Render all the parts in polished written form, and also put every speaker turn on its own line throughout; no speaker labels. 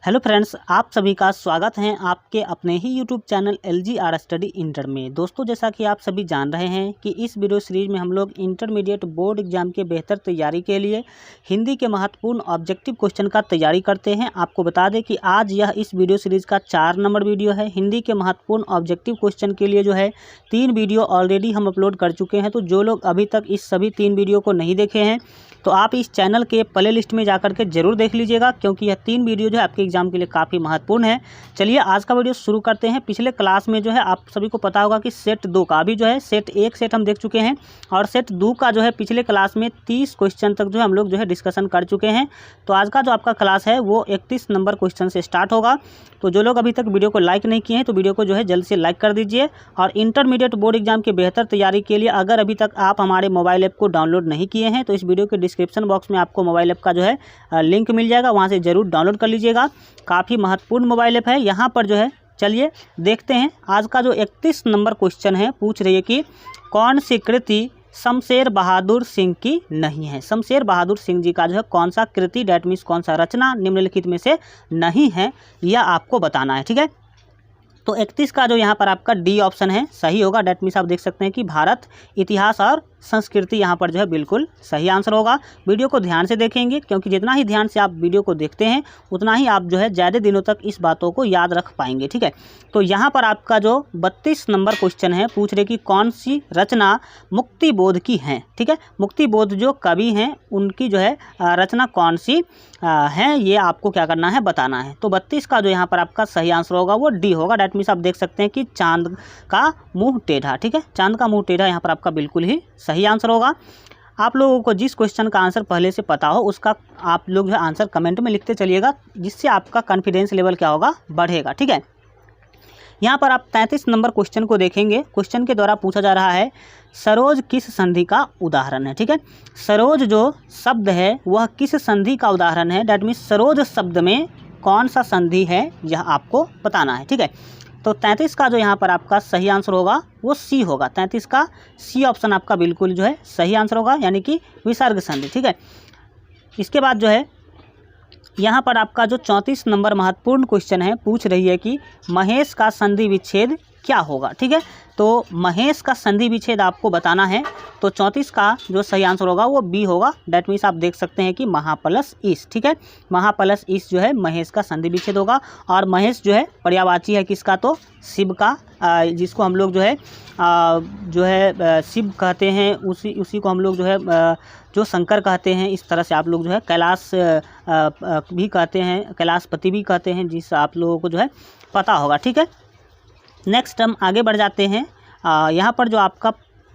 Hello friends, आप सभी का स्वागत है आपके अपने ही YouTube channel LGR study inter में। दोस्तों, जैसा कि आप सभी जान रहे हैं कि इस वीडियो सीरीज में हम लोग इंटरमीडिएट बोर्ड एग्जाम के बेहतर तैयारी के लिए हिंदी के महत्वपूर्ण ऑब्जेक्टिव क्वेश्चन का तैयारी करते हैं। आपको बता दें कि आज यह इस वीडियो सीरीज का 4 नंबर वीडियो है। हिंदी के महत्वपूर्ण ऑब्जेक्टिव क्वेश्चन के लिए जो है 3 वीडियो ऑलरेडी हम अपलोड कर चुके हैं। तो जो लोग अभी तक इस सभी 3 वीडियो को नहीं देखे हैं तो आप इस चैनल के प्ले लिस्ट में जाकर के जरूर देख लीजिएगा, क्योंकि यह 3 वीडियो जो है आपके एग्जाम के लिए काफ़ी महत्वपूर्ण है। चलिए आज का वीडियो शुरू करते हैं। पिछले क्लास में जो है आप सभी को पता होगा कि सेट 2 का अभी जो है सेट 1 सेट हम देख चुके हैं और सेट 2 का जो है पिछले क्लास में 30 क्वेश्चन तक जो है हम लोग जो है डिस्कशन कर चुके हैं। तो आज का जो आपका क्लास है वो 31 नंबर क्वेश्चन से स्टार्ट होगा। तो जो लोग अभी तक वीडियो को लाइक नहीं किए हैं तो वीडियो को जो है जल्द से लाइक कर दीजिए। और इंटरमीडिएट बोर्ड एग्जाम के बेहतर तैयारी के लिए अगर अभी तक आप हमारे मोबाइल ऐप को डाउनलोड नहीं किए हैं तो इस वीडियो के डिस्क्रिप्शन बॉक्स में आपको मोबाइल ऐप का जो है लिंक मिल जाएगा, वहाँ से ज़रूर डाउनलोड कर लीजिएगा। काफ़ी महत्वपूर्ण मोबाइल ऐप है। यहाँ पर जो है चलिए देखते हैं आज का जो 31 नंबर क्वेश्चन है। पूछ रही है कि कौन सी कृति शमशेर बहादुर सिंह की नहीं है। शमशेर बहादुर सिंह जी का जो है कौन सा कृति डैट मीन्स कौन सा रचना निम्नलिखित में से नहीं है, यह आपको बताना है। ठीक है, तो 31 का जो यहाँ पर आपका डी ऑप्शन है सही होगा। डैट मीन्स आप देख सकते हैं कि भारत, इतिहास और संस्कृति यहाँ पर जो है बिल्कुल सही आंसर होगा। वीडियो को ध्यान से देखेंगे, क्योंकि जितना ही ध्यान से आप वीडियो को देखते हैं उतना ही आप जो है ज़्यादा दिनों तक इस बातों को याद रख पाएंगे। ठीक है, तो यहाँ पर आपका जो 32 नंबर क्वेश्चन है पूछ रहे कि कौन सी रचना मुक्तिबोध की है। ठीक है, मुक्तिबोध जो कवि हैं उनकी जो है रचना कौन सी है, ये आपको क्या करना है, बताना है। तो 32 का जो यहाँ पर आपका सही आंसर होगा वो डी होगा। डैट मीन्स आप देख सकते हैं कि चांद का मुँह टेढ़ा। ठीक है, चांद का मुँह टेढ़ा यहाँ पर आपका बिल्कुल ही सही आंसर होगा। आप लोगों को जिस क्वेश्चन का आंसर पहले से पता हो उसका आप लोग जो है आंसर कमेंट में लिखते चलिएगा, जिससे आपका कॉन्फिडेंस लेवल क्या होगा, बढ़ेगा। ठीक है, यहाँ पर आप 33 नंबर क्वेश्चन को देखेंगे। क्वेश्चन के द्वारा पूछा जा रहा है सरोज किस संधि का उदाहरण है। ठीक है, सरोज जो शब्द है वह किस संधि का उदाहरण है। डैट मीन्स सरोज शब्द में कौन सा संधि है यह आपको बताना है। ठीक है, तो 33 का जो यहाँ पर आपका सही आंसर होगा वो सी होगा। 33 का सी ऑप्शन आपका बिल्कुल जो है सही आंसर होगा, यानी कि विसर्ग संधि। ठीक है, इसके बाद जो है यहाँ पर आपका जो 34 नंबर महत्वपूर्ण क्वेश्चन है पूछ रही है कि महेश का संधि विच्छेद क्या होगा। ठीक है, तो महेश का संधि विच्छेद आपको बताना है। तो 34 का जो सही आंसर होगा वो बी होगा। डैट मीन्स आप देख सकते हैं कि महा प्लस ईस। ठीक है, महा प्लस ईस जो है महेश का संधि विच्छेद होगा। और महेश जो है पर्यायवाची है किसका, तो शिव का, जिसको हम लोग जो है शिव कहते हैं, उसी को हम लोग जो है जो शंकर कहते हैं। इस तरह से आप लोग जो है कैलाश भी कहते हैं, कैलाशपति भी कहते हैं, जिस आप लोगों को जो है पता होगा। ठीक है, नेक्स्ट हम आगे बढ़ जाते हैं। यहाँ पर जो आपका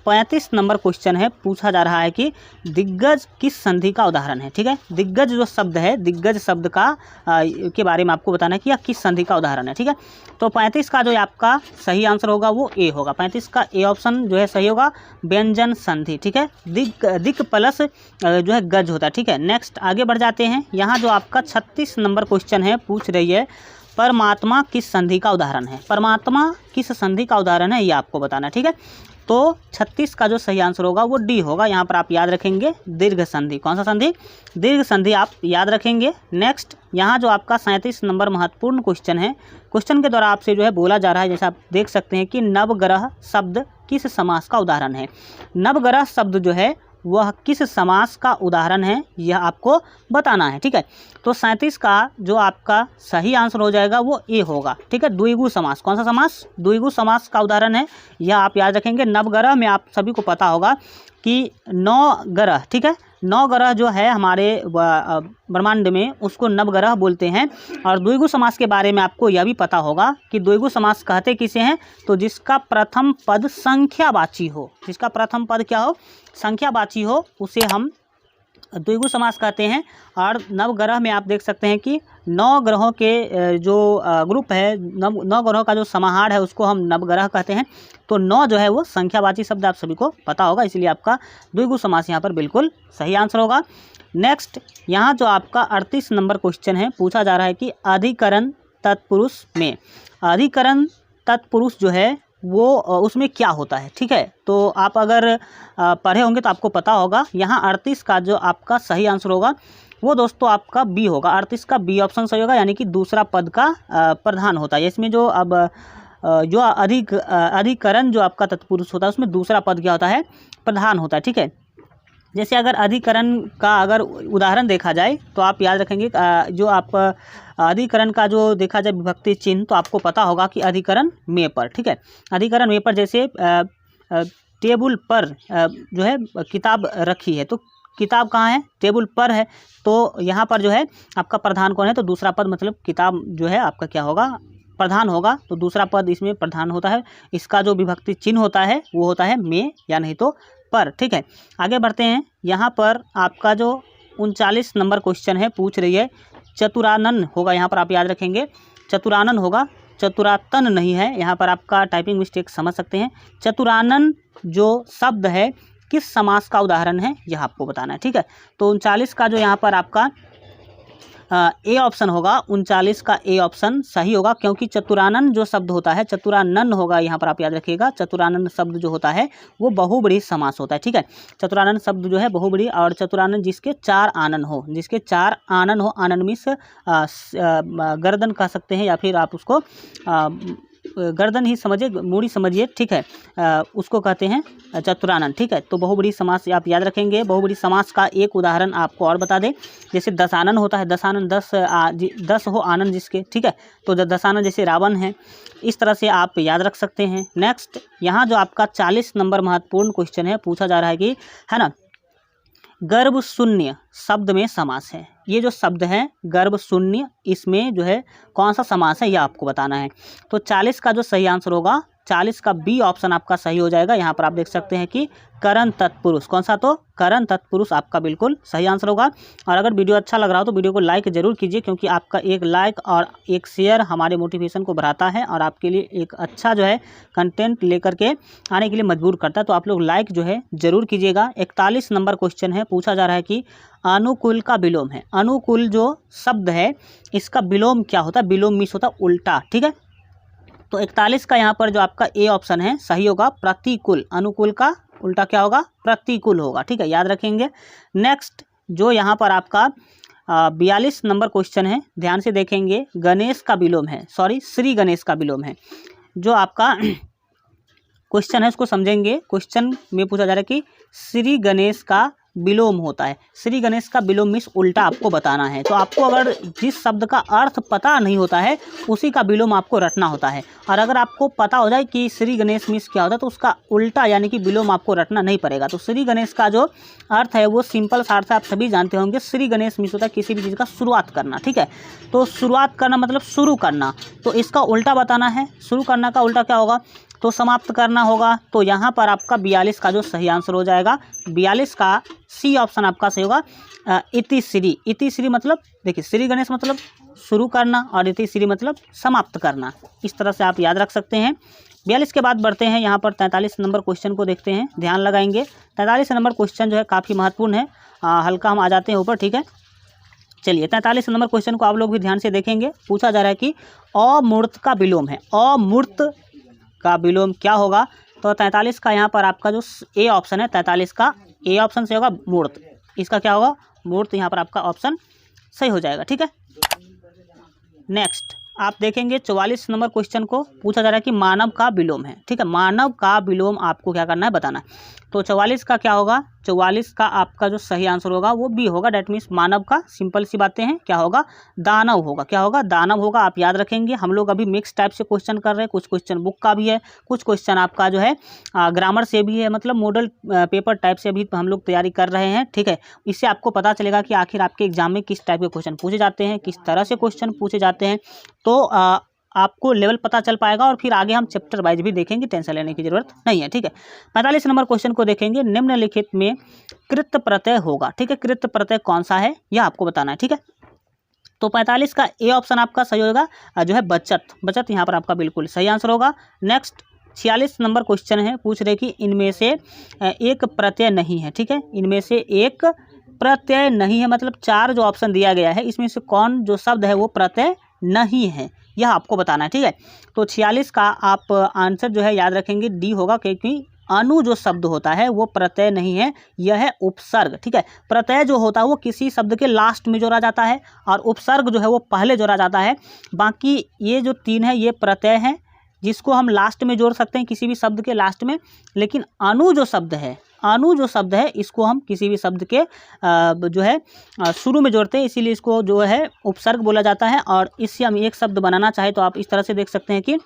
35 नंबर क्वेश्चन है पूछा जा रहा है कि दिग्गज किस संधि का उदाहरण है। ठीक है, दिग्गज जो शब्द है, दिग्गज शब्द का के बारे में आपको बताना है कि यह किस संधि का उदाहरण है। ठीक है, तो 35 का जो आपका सही आंसर होगा वो ए होगा। 35 का ए ऑप्शन जो है सही होगा, व्यंजन संधि। ठीक है, दिक प्लस जो है गज होता है। ठीक है, नेक्स्ट आगे बढ़ जाते हैं। यहाँ जो आपका 36 नंबर क्वेश्चन है पूछ रही है परमात्मा किस संधि का उदाहरण है। परमात्मा किस संधि का उदाहरण है ये आपको बताना है। ठीक है, तो 36 का जो सही आंसर होगा वो डी होगा। यहाँ पर आप याद रखेंगे दीर्घ संधि। कौन सा संधि, दीर्घ संधि आप याद रखेंगे। नेक्स्ट यहाँ जो आपका 37 नंबर महत्वपूर्ण क्वेश्चन है, क्वेश्चन के द्वारा आपसे जो है बोला जा रहा है, जैसा आप देख सकते हैं कि नवग्रह शब्द किस समास का उदाहरण है। नवग्रह शब्द जो है वह किस समास का उदाहरण है यह आपको बताना है। ठीक है, तो 37 का जो आपका सही आंसर हो जाएगा वो ए होगा। ठीक है, द्विगु समास। कौन सा समास, द्विगु समास का उदाहरण है, यह आप याद रखेंगे। नवग्रह में आप सभी को पता होगा कि 9 ग्रह, ठीक है, 9 ग्रह जो है हमारे ब्रह्मांड में उसको नवग्रह बोलते हैं। और द्विगु समास के बारे में आपको यह भी पता होगा कि द्विगु समास कहते किसे हैं, तो जिसका प्रथम पद संख्यावाची हो, जिसका प्रथम पद क्या हो, संख्यावाची हो, उसे हम द्विगु समास कहते हैं। और नवग्रह में आप देख सकते हैं कि 9 ग्रहों के जो ग्रुप है, 9 ग्रहों का जो समाहार है उसको हम नवग्रह कहते हैं। तो 9 जो है वो संख्यावाची शब्द आप सभी को पता होगा, इसलिए आपका द्विगु समास यहाँ पर बिल्कुल सही आंसर होगा। नेक्स्ट यहाँ जो आपका 38 नंबर क्वेश्चन है पूछा जा रहा है कि अधिकरण तत्पुरुष में, अधिकरण तत्पुरुष जो है वो उसमें क्या होता है। ठीक है, तो आप अगर पढ़े होंगे तो आपको पता होगा। यहाँ 38 का जो आपका सही आंसर होगा वो दोस्तों आपका बी होगा। अर्थ इसका बी ऑप्शन सही होगा, यानी कि दूसरा पद का प्रधान होता है। इसमें जो अब जो अधिकरण जो आपका तत्पुरुष होता है उसमें दूसरा पद क्या होता है, प्रधान होता है। ठीक है, जैसे अगर अधिकरण का अगर उदाहरण देखा जाए तो आप याद रखेंगे जो आप अधिकरण का जो देखा जाए विभक्ति चिन्ह, तो आपको पता होगा कि अधिकरण में पर। ठीक है, अधिकरण में पर जैसे टेबल पर जो है किताब रखी है, तो किताब कहाँ है, टेबल पर है, तो यहाँ पर जो है आपका प्रधान कौन है, तो दूसरा पद मतलब किताब जो है आपका क्या होगा, प्रधान होगा। तो दूसरा पद इसमें प्रधान होता है। इसका जो विभक्ति चिन्ह होता है वो होता है में या नहीं तो पर। ठीक है, आगे बढ़ते हैं। यहाँ पर आपका जो 39 नंबर क्वेश्चन है पूछ रही है चतुरानन होगा, यहाँ पर आप याद रखेंगे चतुरानन होगा, चतुरातन नहीं है। यहाँ पर आपका टाइपिंग मिस्टेक समझ सकते हैं। चतुरानन जो शब्द है किस समास का उदाहरण है यह आपको बताना है। ठीक है, तो 39 का जो यहाँ पर आपका ए ऑप्शन होगा, 39 का ए ऑप्शन सही होगा, क्योंकि चतुरानन जो शब्द होता है, चतुरानन होगा यहाँ पर आप याद रखिएगा। चतुरानन शब्द जो होता है वो बहुब्रीहि समास होता है। ठीक है, चतुरानन शब्द जो है बहुब्रीहि, और चतुरानन जिसके 4 आनन हो, जिसके 4 आनन हो, आनन मीन्स गर्दन कह सकते हैं, या फिर आप उसको गर्दन ही समझिए, मूड़ी समझिए। ठीक है, उसको कहते हैं चतुरानन। ठीक है, तो बहुब्रीहि समास आप याद रखेंगे। बहुब्रीहि समास का एक उदाहरण आपको और बता दें, जैसे दशानन होता है, दशानन 10 हो आनन जिसके। ठीक है, तो दशानन जैसे रावण है, इस तरह से आप याद रख सकते हैं। नेक्स्ट, यहाँ जो आपका 40 नंबर महत्वपूर्ण क्वेश्चन है, पूछा जा रहा है कि है ना, गर्भ शून्य शब्द में समास है। ये जो शब्द है गर्भ शून्य, इसमें जो है कौन सा समास है यह आपको बताना है। तो 40 का जो सही आंसर होगा, 40 का बी ऑप्शन आपका सही हो जाएगा। यहाँ पर आप देख सकते हैं कि करण तत्पुरुष, कौन सा, तो करण तत्पुरुष आपका बिल्कुल सही आंसर होगा। और अगर वीडियो अच्छा लग रहा हो तो वीडियो को लाइक जरूर कीजिए, क्योंकि आपका एक लाइक और एक शेयर हमारे मोटिवेशन को बढ़ाता है और आपके लिए एक अच्छा जो है कंटेंट लेकर के आने के लिए मजबूर करता है। तो आप लोग लाइक जो है जरूर कीजिएगा। 41 नंबर क्वेश्चन है, पूछा जा रहा है कि अनुकूल का विलोम है। अनुकूल जो शब्द है इसका विलोम क्या होता है, विलोम मीन्स होता है उल्टा। ठीक है, तो 41 का यहाँ पर जो आपका ए ऑप्शन है सही होगा, प्रतिकूल। अनुकूल का उल्टा क्या होगा, प्रतिकूल होगा। ठीक है, याद रखेंगे। नेक्स्ट, जो यहाँ पर आपका 42 नंबर क्वेश्चन है, ध्यान से देखेंगे, गणेश का विलोम है, सॉरी श्री गणेश का विलोम है। जो आपका क्वेश्चन है उसको समझेंगे। क्वेश्चन में पूछा जा रहा है कि श्री गणेश का विलोम होता है। श्री गणेश का विलोम मीन्स उल्टा आपको बताना है। तो आपको अगर जिस शब्द का अर्थ पता नहीं होता है उसी का विलोम आपको रटना होता है, और अगर आपको पता हो जाए कि श्री गणेश मीन्स क्या होता है तो उसका उल्टा यानी कि विलोम आपको रटना नहीं पड़ेगा। तो श्री गणेश का जो अर्थ है वो सिंपल सा अर्थ है, आप सभी जानते होंगे। श्री गणेश मीन्स होता है किसी भी चीज़ का शुरुआत करना। ठीक है, तो शुरुआत करना मतलब शुरू करना, तो इसका उल्टा बताना है। शुरू करना का उल्टा क्या होगा, तो समाप्त करना होगा। तो यहाँ पर आपका 42 का जो सही आंसर हो जाएगा, 42 का सी ऑप्शन आपका सही होगा, इतिश्री। इतिश्री मतलब देखिए, श्री गणेश मतलब शुरू करना और इतिश्री मतलब समाप्त करना। इस तरह से आप याद रख सकते हैं। 42 के बाद बढ़ते हैं, यहाँ पर 43 नंबर क्वेश्चन को देखते हैं, ध्यान लगाएंगे। 43 नंबर क्वेश्चन जो है काफ़ी महत्वपूर्ण है, हल्का हम आ जाते हैं ऊपर। ठीक है, चलिए 43 नंबर क्वेश्चन को आप लोग भी ध्यान से देखेंगे। पूछा जा रहा है कि अमूर्त का विलोम है, अमूर्त का विलोम क्या होगा। तो 43 का यहाँ पर आपका जो ए ऑप्शन है, 43 का ए ऑप्शन से होगा मूर्त। इसका क्या होगा, मूर्त, यहाँ पर आपका ऑप्शन सही हो जाएगा। ठीक है, नेक्स्ट आप देखेंगे 44 नंबर क्वेश्चन को, पूछा जा रहा है कि मानव का विलोम है। ठीक है, मानव का विलोम आपको क्या करना है, बताना है। तो 44 का क्या होगा, 44 का आपका जो सही आंसर होगा वो बी होगा। डैट मीन्स मानव का सिंपल सी बातें हैं, क्या होगा, दानव होगा। क्या होगा, दानव होगा। आप याद रखेंगे। हम लोग अभी मिक्स टाइप से क्वेश्चन कर रहे हैं, कुछ क्वेश्चन बुक का भी है, कुछ क्वेश्चन आपका जो है ग्रामर से भी है, मतलब मॉडल पेपर टाइप से भी हम लोग तैयारी कर रहे हैं। ठीक है, इससे आपको पता चलेगा कि आखिर आपके एग्जाम में किस टाइप के क्वेश्चन पूछे जाते हैं, किस तरह से क्वेश्चन पूछे जाते हैं। तो आपको लेवल पता चल पाएगा, और फिर आगे हम चैप्टर वाइज भी देखेंगे, टेंशन लेने की जरूरत नहीं है। ठीक है, 45 नंबर क्वेश्चन को देखेंगे। निम्नलिखित में कृत प्रत्यय होगा। ठीक है, कृत प्रत्यय कौन सा है यह आपको बताना है। ठीक है, तो 45 का ए ऑप्शन आपका सही होगा, जो है बचत। बचत यहाँ पर आपका बिल्कुल सही आंसर होगा। नेक्स्ट 46 नंबर क्वेश्चन है, पूछ रहे कि इनमें से एक प्रत्यय नहीं है। ठीक है, इनमें से एक प्रत्यय नहीं है, मतलब 4 जो ऑप्शन दिया गया है इसमें से कौन जो शब्द है वो प्रत्यय नहीं है, यह आपको बताना है। ठीक है, तो 46 का आप आंसर जो है याद रखेंगे डी होगा, क्योंकि अनु जो शब्द होता है वो प्रत्यय नहीं है, यह है उपसर्ग। ठीक है, प्रत्यय जो होता है वो किसी शब्द के लास्ट में जोड़ा जाता है और उपसर्ग जो है वो पहले जोड़ा जाता है। बाकी ये जो 3 है ये प्रत्यय हैं जिसको हम लास्ट में जोड़ सकते हैं किसी भी शब्द के लास्ट में, लेकिन अनु जो शब्द है, अनु जो शब्द है इसको हम किसी भी शब्द के जो है शुरू में जोड़ते हैं, इसीलिए इसको जो है उपसर्ग बोला जाता है। और इससे हम एक शब्द बनाना चाहे तो आप इस तरह से देख सकते हैं कि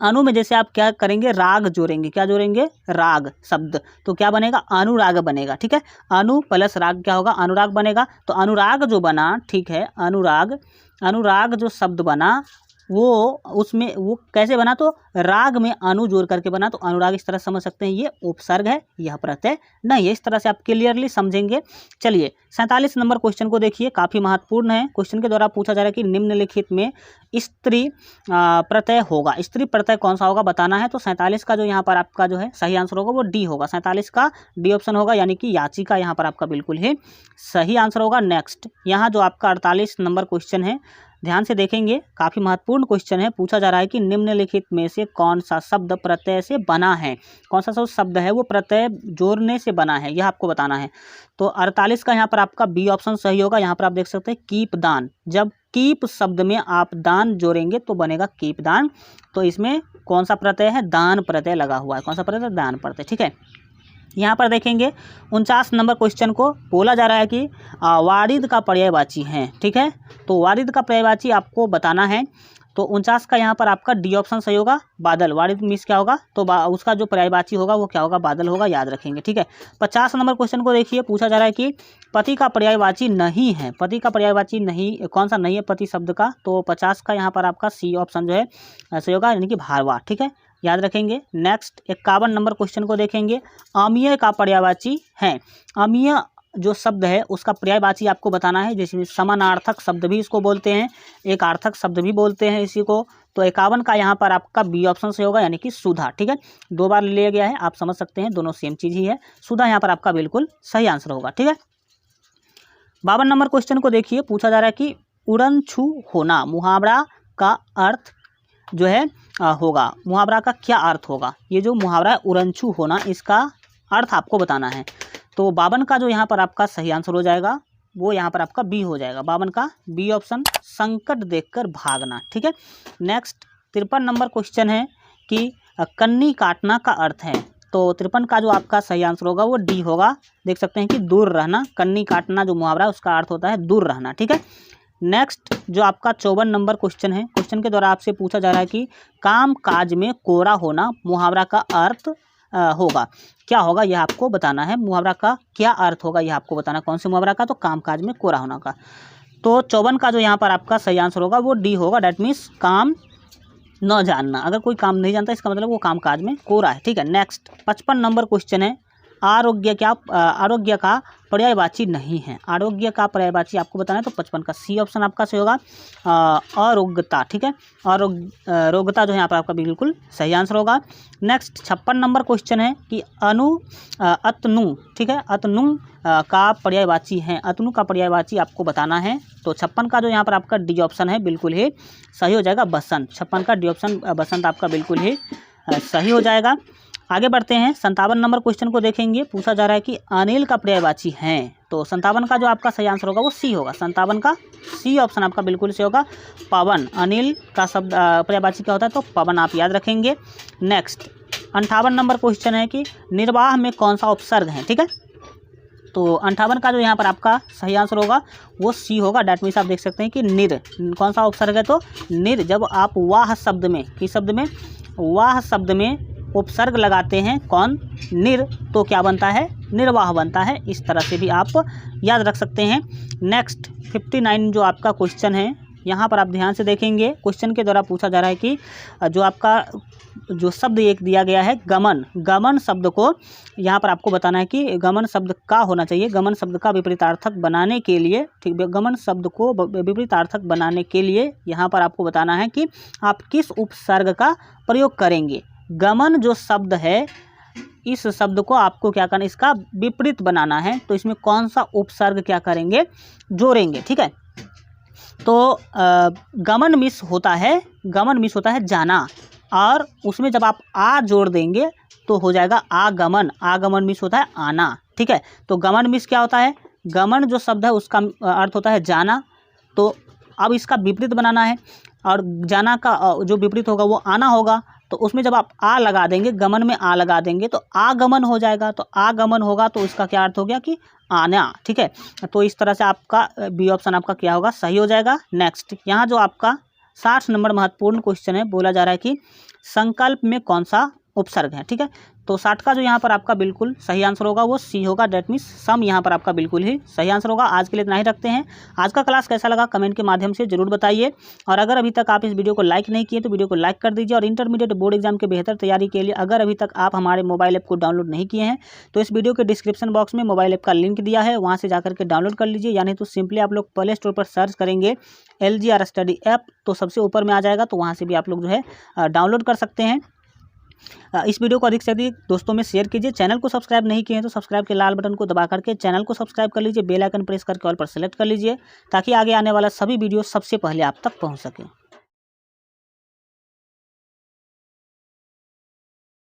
अनु में जैसे आप क्या करेंगे, राग जोड़ेंगे। क्या जोड़ेंगे? राग शब्द, तो क्या बनेगा? अनुराग बनेगा। ठीक है, अनु प्लस राग क्या होगा? अनुराग बनेगा। तो अनुराग जो बना, ठीक है, अनुराग, अनुराग जो शब्द बना वो उसमें वो कैसे बना? तो राग में अनु जोड़ करके बना, तो अनुराग इस तरह समझ सकते हैं ये उपसर्ग है, यह प्रत्यय नहीं है। इस तरह से आप क्लियरली समझेंगे। चलिए 47 नंबर क्वेश्चन को देखिए, काफ़ी महत्वपूर्ण है। क्वेश्चन के द्वारा पूछा जा रहा है कि निम्नलिखित में स्त्री प्रत्यय होगा, स्त्री प्रत्यय कौन सा होगा बताना है। तो 47 का जो यहाँ पर आपका जो है सही आंसर होगा वो डी होगा। 47 का डी ऑप्शन होगा, यानी कि याचिका यहाँ पर आपका बिल्कुल ही सही आंसर होगा। नेक्स्ट यहाँ जो आपका 48 नंबर क्वेश्चन है, ध्यान से देखेंगे, काफ़ी महत्वपूर्ण क्वेश्चन है। पूछा जा रहा है कि निम्नलिखित में से कौन सा शब्द प्रत्यय से बना है, कौन सा शब्द है वो प्रत्यय जोड़ने से बना है, यह आपको बताना है। तो 48 का यहाँ पर आपका बी ऑप्शन सही होगा। यहाँ पर आप देख सकते हैं कीप दान, जब कीप शब्द में आप दान जोड़ेंगे तो बनेगा कीप दान। तो इसमें कौन सा प्रत्यय है? दान प्रत्यय लगा हुआ है। कौन सा प्रत्यय? दान प्रत्यय। ठीक है, यहाँ पर देखेंगे 49 नंबर क्वेश्चन को बोला जा रहा है कि वारिद का पर्यायवाची है। ठीक है, तो वारिद का पर्यायवाची आपको बताना है। तो 49 का यहाँ पर आपका डी ऑप्शन सही होगा, बादल। वारिद मीन्स क्या होगा? तो उसका जो पर्यायवाची होगा वो क्या होगा? बादल होगा, याद रखेंगे। ठीक है, 50 नंबर क्वेश्चन को देखिए, पूछा जा रहा है कि पति का पर्यायवाची नहीं है, पति का पर्यायवाची नहीं, कौन सा नहीं है पति शब्द का? तो 50 का यहाँ पर आपका सी ऑप्शन जो है सही होगा, यानी कि भारवा। ठीक है, याद रखेंगे। नेक्स्ट 51 नंबर क्वेश्चन को देखेंगे, अमीय का पर्यायवाची है। अमीय जो शब्द है उसका पर्यायवाची आपको बताना है, जिसमें समानार्थक शब्द भी इसको बोलते हैं, एक आर्थक शब्द भी बोलते हैं इसी को। तो 51 का यहाँ पर आपका बी ऑप्शन से होगा, यानी कि सुधा। ठीक है, 2 बार लिया गया है, आप समझ सकते हैं दोनों सेम चीज़ ही है। सुधा यहाँ पर आपका बिल्कुल सही आंसर होगा। ठीक है, 52 नंबर क्वेश्चन को देखिए, पूछा जा रहा है कि उड़न छू होना मुहावरा का अर्थ जो है होगा, मुहावरा का क्या अर्थ होगा? ये जो मुहावरा है उड़नछू होना, इसका अर्थ आपको बताना है। तो 52 का जो यहाँ पर आपका सही आंसर हो जाएगा वो यहाँ पर आपका बी हो जाएगा। 52 का बी ऑप्शन, संकट देखकर भागना। ठीक है, नेक्स्ट 53 नंबर क्वेश्चन है कि कन्नी काटना का अर्थ है। तो 53 का जो आपका सही आंसर होगा वो डी होगा। देख सकते हैं कि दूर रहना, कन्नी काटना जो मुहावरा है उसका अर्थ होता है दूर रहना। ठीक है, नेक्स्ट जो आपका 54 नंबर क्वेश्चन है, क्वेश्चन के द्वारा आपसे पूछा जा रहा है कि काम काज में कोरा होना मुहावरा का अर्थ होगा, क्या होगा यह आपको बताना है। मुहावरा का क्या अर्थ होगा यह आपको बताना, कौन से मुहावरा का? तो काम काज में कोरा होना का। तो 54 का जो यहाँ पर आपका सही आंसर होगा वो डी होगा, डैट मीन्स काम न जानना। अगर कोई काम नहीं जानता इसका मतलब वो काम काज में कोरा है। ठीक है, नेक्स्ट 55 नंबर क्वेश्चन है, आरोग्य का पर्यायवाची नहीं है। आरोग्य का पर्यायवाची आपको बताना है, तो 55 का सी ऑप्शन आपका सही होगा, अरोग्यता। ठीक है, अरोग्यता जो है यहाँ पर आपका बिल्कुल सही आंसर होगा। नेक्स्ट 56 नंबर क्वेश्चन है कि अतनु, ठीक है, अतनु का पर्यायवाची है। अतनु का पर्यायवाची आपको बताना है। तो 56 का जो यहाँ पर आपका डी ऑप्शन है बिल्कुल ही सही हो जाएगा, बसंत। 56 का डी ऑप्शन बसंत आपका बिल्कुल ही सही हो जाएगा। आगे बढ़ते हैं, 57 नंबर क्वेश्चन को देखेंगे। पूछा जा रहा है कि अनिल का पर्यायवाची है। तो 57 का जो आपका सही आंसर होगा वो सी होगा। 57 का सी ऑप्शन आपका बिल्कुल सही होगा, पवन। अनिल का शब्द पर्यायवाची क्या होता है? तो पवन, आप याद रखेंगे। नेक्स्ट 58 नंबर क्वेश्चन है कि निर्वाह में कौन सा उपसर्ग है। ठीक है, तो 58 का जो यहाँ पर आपका सही आंसर होगा वो सी होगा, डैट मीन्स आप देख सकते हैं कि निर कौन सा उपसर्ग है? तो निर। जब आप वाह शब्द में, किस शब्द में? वाह शब्द में उपसर्ग लगाते हैं, कौन? निर, तो क्या बनता है? निर्वाह बनता है। इस तरह से भी आप याद रख सकते हैं। नेक्स्ट 59 जो आपका क्वेश्चन है, यहाँ पर आप ध्यान से देखेंगे। क्वेश्चन के द्वारा पूछा जा रहा है कि जो आपका जो शब्द एक दिया गया है गमन, गमन शब्द को यहाँ पर आपको बताना है कि गमन शब्द का होना चाहिए। गमन शब्द का विपरीतार्थक बनाने के लिए, ठीक है, गमन शब्द को विपरीतार्थक बनाने के लिए यहाँ पर आपको बताना है कि आप किस उपसर्ग का प्रयोग करेंगे। गमन जो शब्द है, इस शब्द को आपको क्या करना, इसका विपरीत बनाना है। तो इसमें कौन सा उपसर्ग क्या करेंगे? जोड़ेंगे। ठीक है, तो गमन मिस होता है, गमन मिस होता है जाना। और उसमें जब आप आ जोड़ देंगे तो हो जाएगा आगमन। आगमन मीन्स होता है आना, ठीक है। तो गमन मीन्स क्या होता है, गमन जो शब्द है उसका अर्थ होता है जाना। तो अब इसका विपरीत बनाना है, और जाना का जो विपरीत होगा वो आना होगा। तो उसमें जब आप आ लगा देंगे, गमन में आ लगा देंगे तो आगमन हो जाएगा। तो आगमन होगा तो इसका क्या अर्थ हो गया कि आना, ठीक है। तो इस तरह से आपका बी ऑप्शन आपका क्या होगा, सही हो जाएगा। नेक्स्ट, यहाँ जो आपका 60 नंबर महत्वपूर्ण क्वेश्चन है, बोला जा रहा है कि संकल्प में कौन सा उपसर्ग है, ठीक है। तो 60 का जो यहाँ पर आपका बिल्कुल सही आंसर होगा वो सी होगा, डेट मीन्स सम यहाँ पर आपका बिल्कुल ही सही आंसर होगा। आज के लिए इतना ही रखते हैं। आज का क्लास कैसा लगा कमेंट के माध्यम से जरूर बताइए, और अगर अभी तक आप इस वीडियो को लाइक नहीं किए तो वीडियो को लाइक कर दीजिए। और इंटरमीडिएट बोर्ड एग्जाम के बेहतर तैयारी के लिए अगर अभी तक आप हमारे मोबाइल ऐप को डाउनलोड नहीं किए हैं तो इस वीडियो के डिस्क्रिप्शन बॉक्स में मोबाइल ऐप का लिंक दिया है, वहाँ से जाकर के डाउनलोड कर लीजिए। यानी तो सिंपली आप लोग प्ले स्टोर पर सर्च करेंगे LGR स्टडी ऐप तो सबसे ऊपर में आ जाएगा, तो वहाँ से भी आप लोग जो है डाउनलोड कर सकते हैं। इस वीडियो को अधिक से अधिक दोस्तों में शेयर कीजिए। चैनल को सब्सक्राइब नहीं किए हैं तो सब्सक्राइब के लाल बटन को दबा करके चैनल को सब्सक्राइब कर लीजिए। बेल आइकन प्रेस करके ऑल पर सेलेक्ट कर लीजिए ताकि आगे आने वाला सभी वीडियो सबसे पहले आप तक पहुंच सके।